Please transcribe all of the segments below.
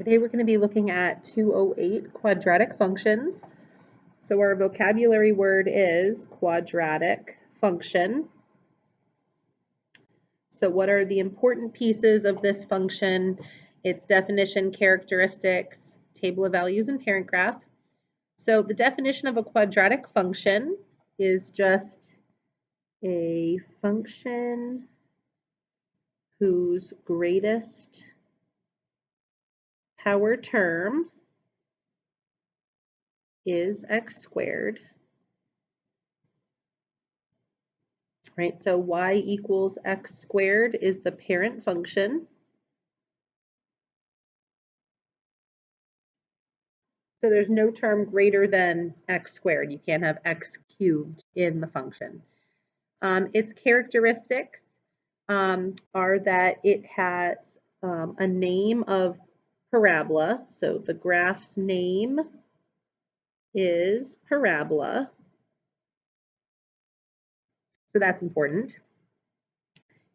Today we're going to be looking at 208 quadratic functions. So our vocabulary word is quadratic function. So what are the important pieces of this function? Its definition, characteristics, table of values, and parent graph. So the definition of a quadratic function is just a function whose greatest power term is x squared. Right, so y equals x squared is the parent function. So there's no term greater than x squared. You can't have x cubed in the function. Its characteristics are that it has a name of parabola. So the graph's name is parabola. So that's important.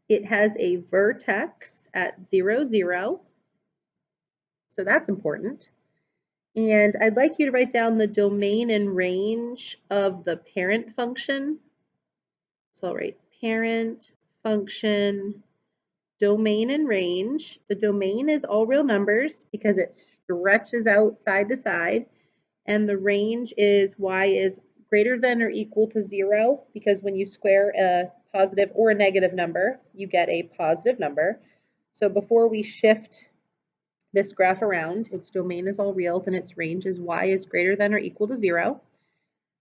It has a vertex at 0, 0. So that's important. And I'd like you to write down the domain and range of the parent function. So I'll write parent function, domain and range. The domain is all real numbers because it stretches out side to side. And the range is y is greater than or equal to 0 because when you square a positive or a negative number, you get a positive number. So before we shift this graph around, its domain is all reals and its range is y is greater than or equal to 0.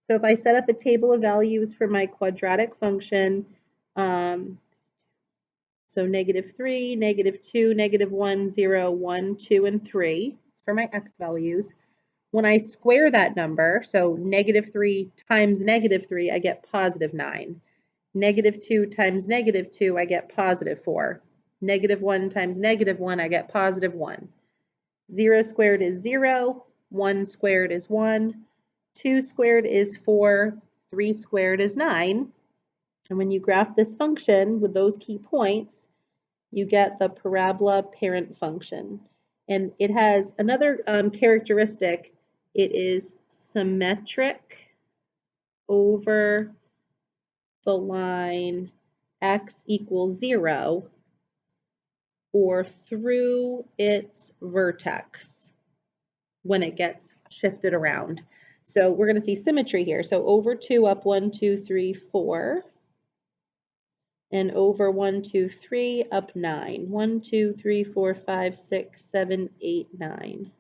So if I set up a table of values for my quadratic function, so -3, -2, -1, 0, 1, 2, and 3, for my x values. When I square that number, so -3 times -3, I get +9. -2 times -2, I get +4. -1 times -1, I get +1. 0 squared is 0, 1 squared is 1, 2 squared is 4, 3 squared is 9. And when you graph this function with those key points, you get the parabola parent function. And it has another characteristic. It is symmetric over the line x equals 0 or through its vertex when it gets shifted around. So we're going to see symmetry here. So over 2 up 1, 2, 3, 4. And over 1, 2, 3 up 9. 1, 2, 3, 4, 5, 6, 7, 8, 9.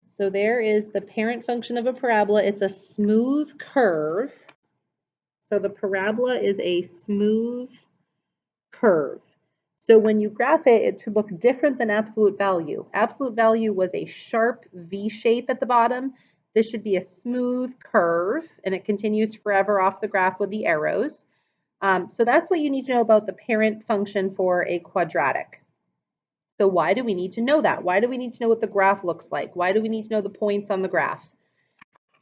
So there is the parent function of a parabola. It's a smooth curve. So the parabola is a smooth curve. So when you graph it, it should look different than absolute value. Absolute value was a sharp V shape at the bottom. This should be a smooth curve, and it continues forever off the graph with the arrows. So that's what you need to know about the parent function for a quadratic. So why do we need to know that? Why do we need to know what the graph looks like? Why do we need to know the points on the graph?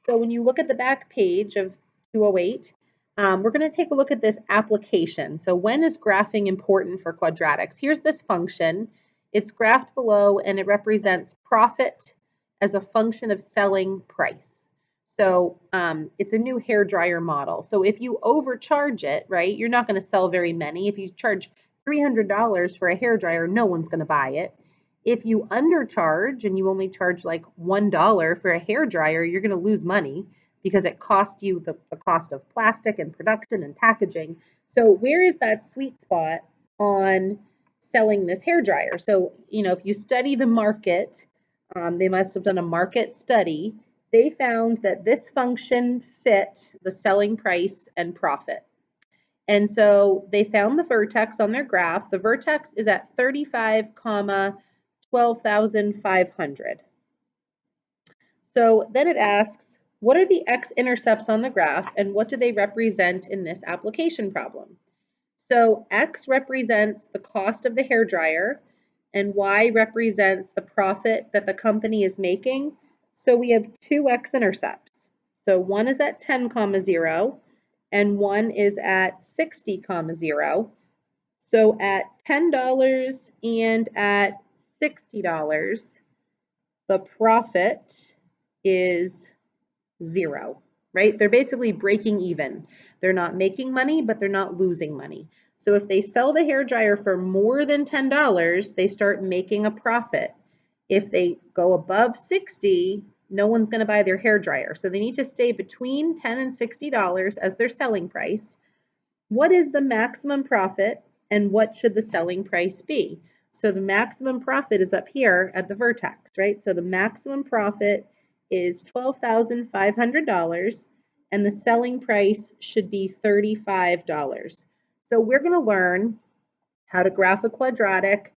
So when you look at the back page of 208, we're going to take a look at this application. So when is graphing important for quadratics? Here's this function. It's graphed below, and it represents profit as a function of selling price. So it's a new hairdryer model. So if you overcharge it, right, you're not going to sell very many. If you charge $300 for a hairdryer, no one's going to buy it. If you undercharge and you only charge like $1 for a hairdryer, you're going to lose money because it costs you the cost of plastic and production and packaging. So where is that sweet spot on selling this hairdryer? So, if you study the market, they must have done a market study. They found that this function fit the selling price and profit. And so they found the vertex on their graph. The vertex is at 35, 12,500. So then it asks, what are the x-intercepts on the graph and what do they represent in this application problem? So x represents the cost of the hairdryer and y represents the profit that the company is making. So we have two x-intercepts. So one is at 10, 0 and one is at 60, 0. So at $10 and at $60, the profit is 0, right? They're basically breaking even. They're not making money, but they're not losing money. So if they sell the hairdryer for more than $10, they start making a profit. If they go above 60, no one's going to buy their hairdryer. So they need to stay between $10 and $60 as their selling price. What is the maximum profit and what should the selling price be? So the maximum profit is up here at the vertex, right? So the maximum profit is $12,500 and the selling price should be $35. So we're going to learn how to graph a quadratic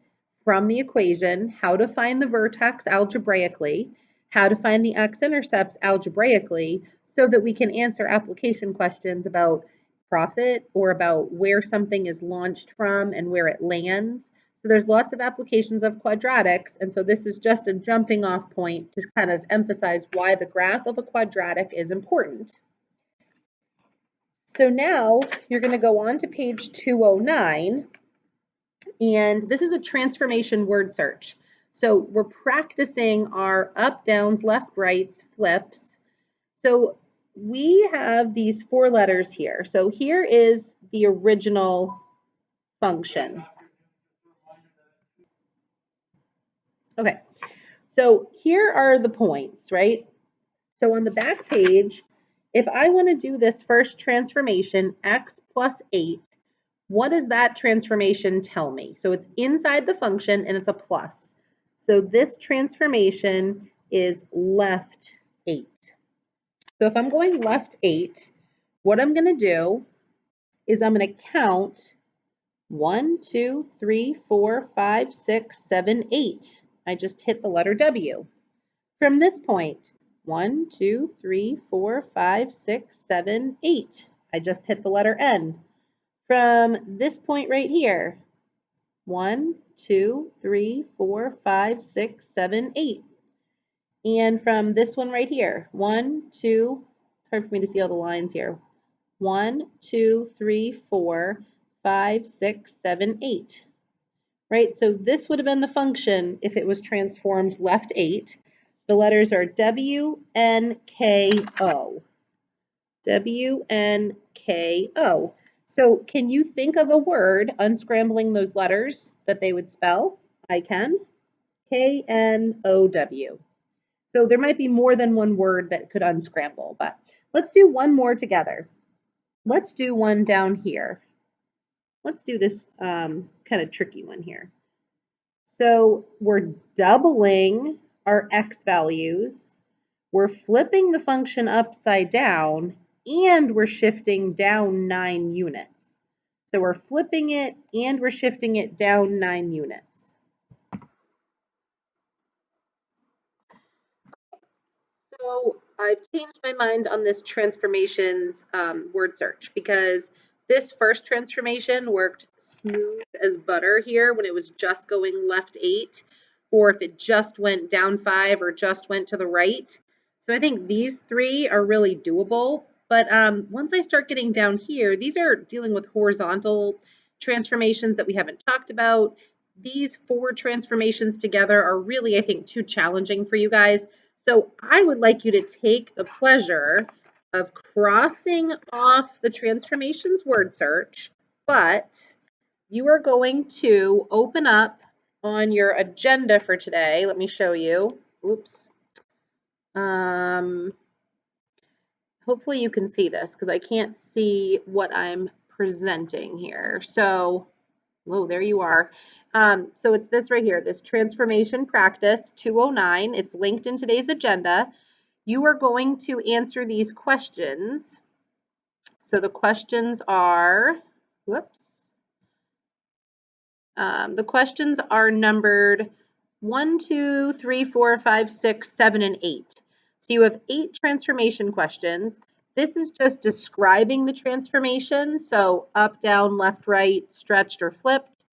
from the equation, how to find the vertex algebraically, how to find the x-intercepts algebraically, so that we can answer application questions about profit or about where something is launched from and where it lands. So there's lots of applications of quadratics, and so this is just a jumping off point to kind of emphasize why the graph of a quadratic is important. So now you're going to go on to page 209. And this is a transformation word search. So we're practicing our up, downs, left, rights, flips. So we have these 4 letters here. So here is the original function. Okay, so here are the points, right? So on the back page, if I want to do this first transformation, x plus 8, what does that transformation tell me? So it's inside the function and it's a plus. So this transformation is left 8. So if I'm going left 8, what I'm going to do is I'm going to count 1, 2, 3, 4, 5, 6, 7, 8. I just hit the letter W. From this point, 1, 2, 3, 4, 5, 6, 7, 8. I just hit the letter N. From this point right here, 1, 2, 3, 4, 5, 6, 7, 8. And from this one right here, 1, 2, it's hard for me to see all the lines here. 1, 2, 3, 4, 5, 6, 7, 8. Right, so this would have been the function if it was transformed left 8. The letters are W, N, K, O. W, N, K, O. So can you think of a word unscrambling those letters that they would spell? I can. K-N-O-W. So there might be more than one word that could unscramble, but let's do one more together. Let's do one down here. Let's do this kind of tricky one here. So we're doubling our x values. We're flipping the function upside down, and we're shifting down 9 units. So we're flipping it and we're shifting it down 9 units. So I've changed my mind on this transformations word search because this first transformation worked smooth as butter here when it was just going left 8, or if it just went down 5 or just went to the right. So I think these 3 are really doable. But once I start getting down here, these are dealing with horizontal transformations that we haven't talked about. These 4 transformations together are really, I think, too challenging for you guys. So I would like you to take the pleasure of crossing off the transformations word search, but you are going to open up on your agenda for today. Let me show you. Oops. Hopefully you can see this because I can't see what I'm presenting here. So, whoa, there you are. So it's this right here, this transformation practice 209. It's linked in today's agenda. You are going to answer these questions. So the questions are, whoops. The questions are numbered 1, 2, 3, 4, 5, 6, 7, and 8. So you have 8 transformation questions. This is just describing the transformation. So up, down, left, right, stretched, or flipped.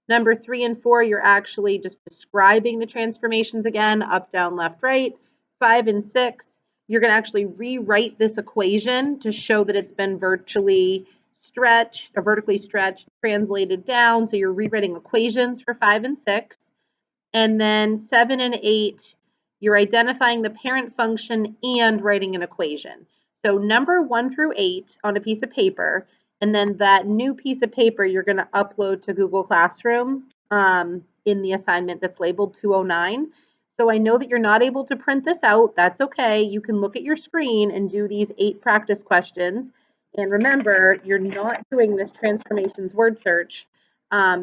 Number 3 and 4, you're actually just describing the transformations again, up, down, left, right. 5 and 6, you're going to actually rewrite this equation to show that it's been virtually stretched or vertically stretched, translated down. So you're rewriting equations for 5 and 6. And then 7 and 8, you're identifying the parent function and writing an equation. So number 1 through 8 on a piece of paper, and then that new piece of paper you're going to upload to Google Classroom in the assignment that's labeled 209. So I know that you're not able to print this out. That's okay. You can look at your screen and do these 8 practice questions. And remember, you're not doing this transformations word search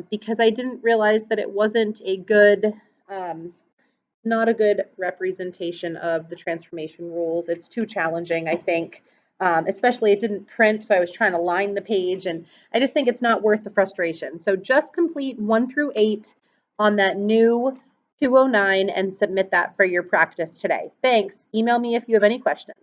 because I didn't realize that it wasn't a good, not a good representation of the transformation rules. It's too challenging, I think. Especially it didn't print, so I was trying to line the page, and I just think it's not worth the frustration. So just complete 1 through 8 on that new 209 and submit that for your practice today. Thanks. Email me if you have any questions.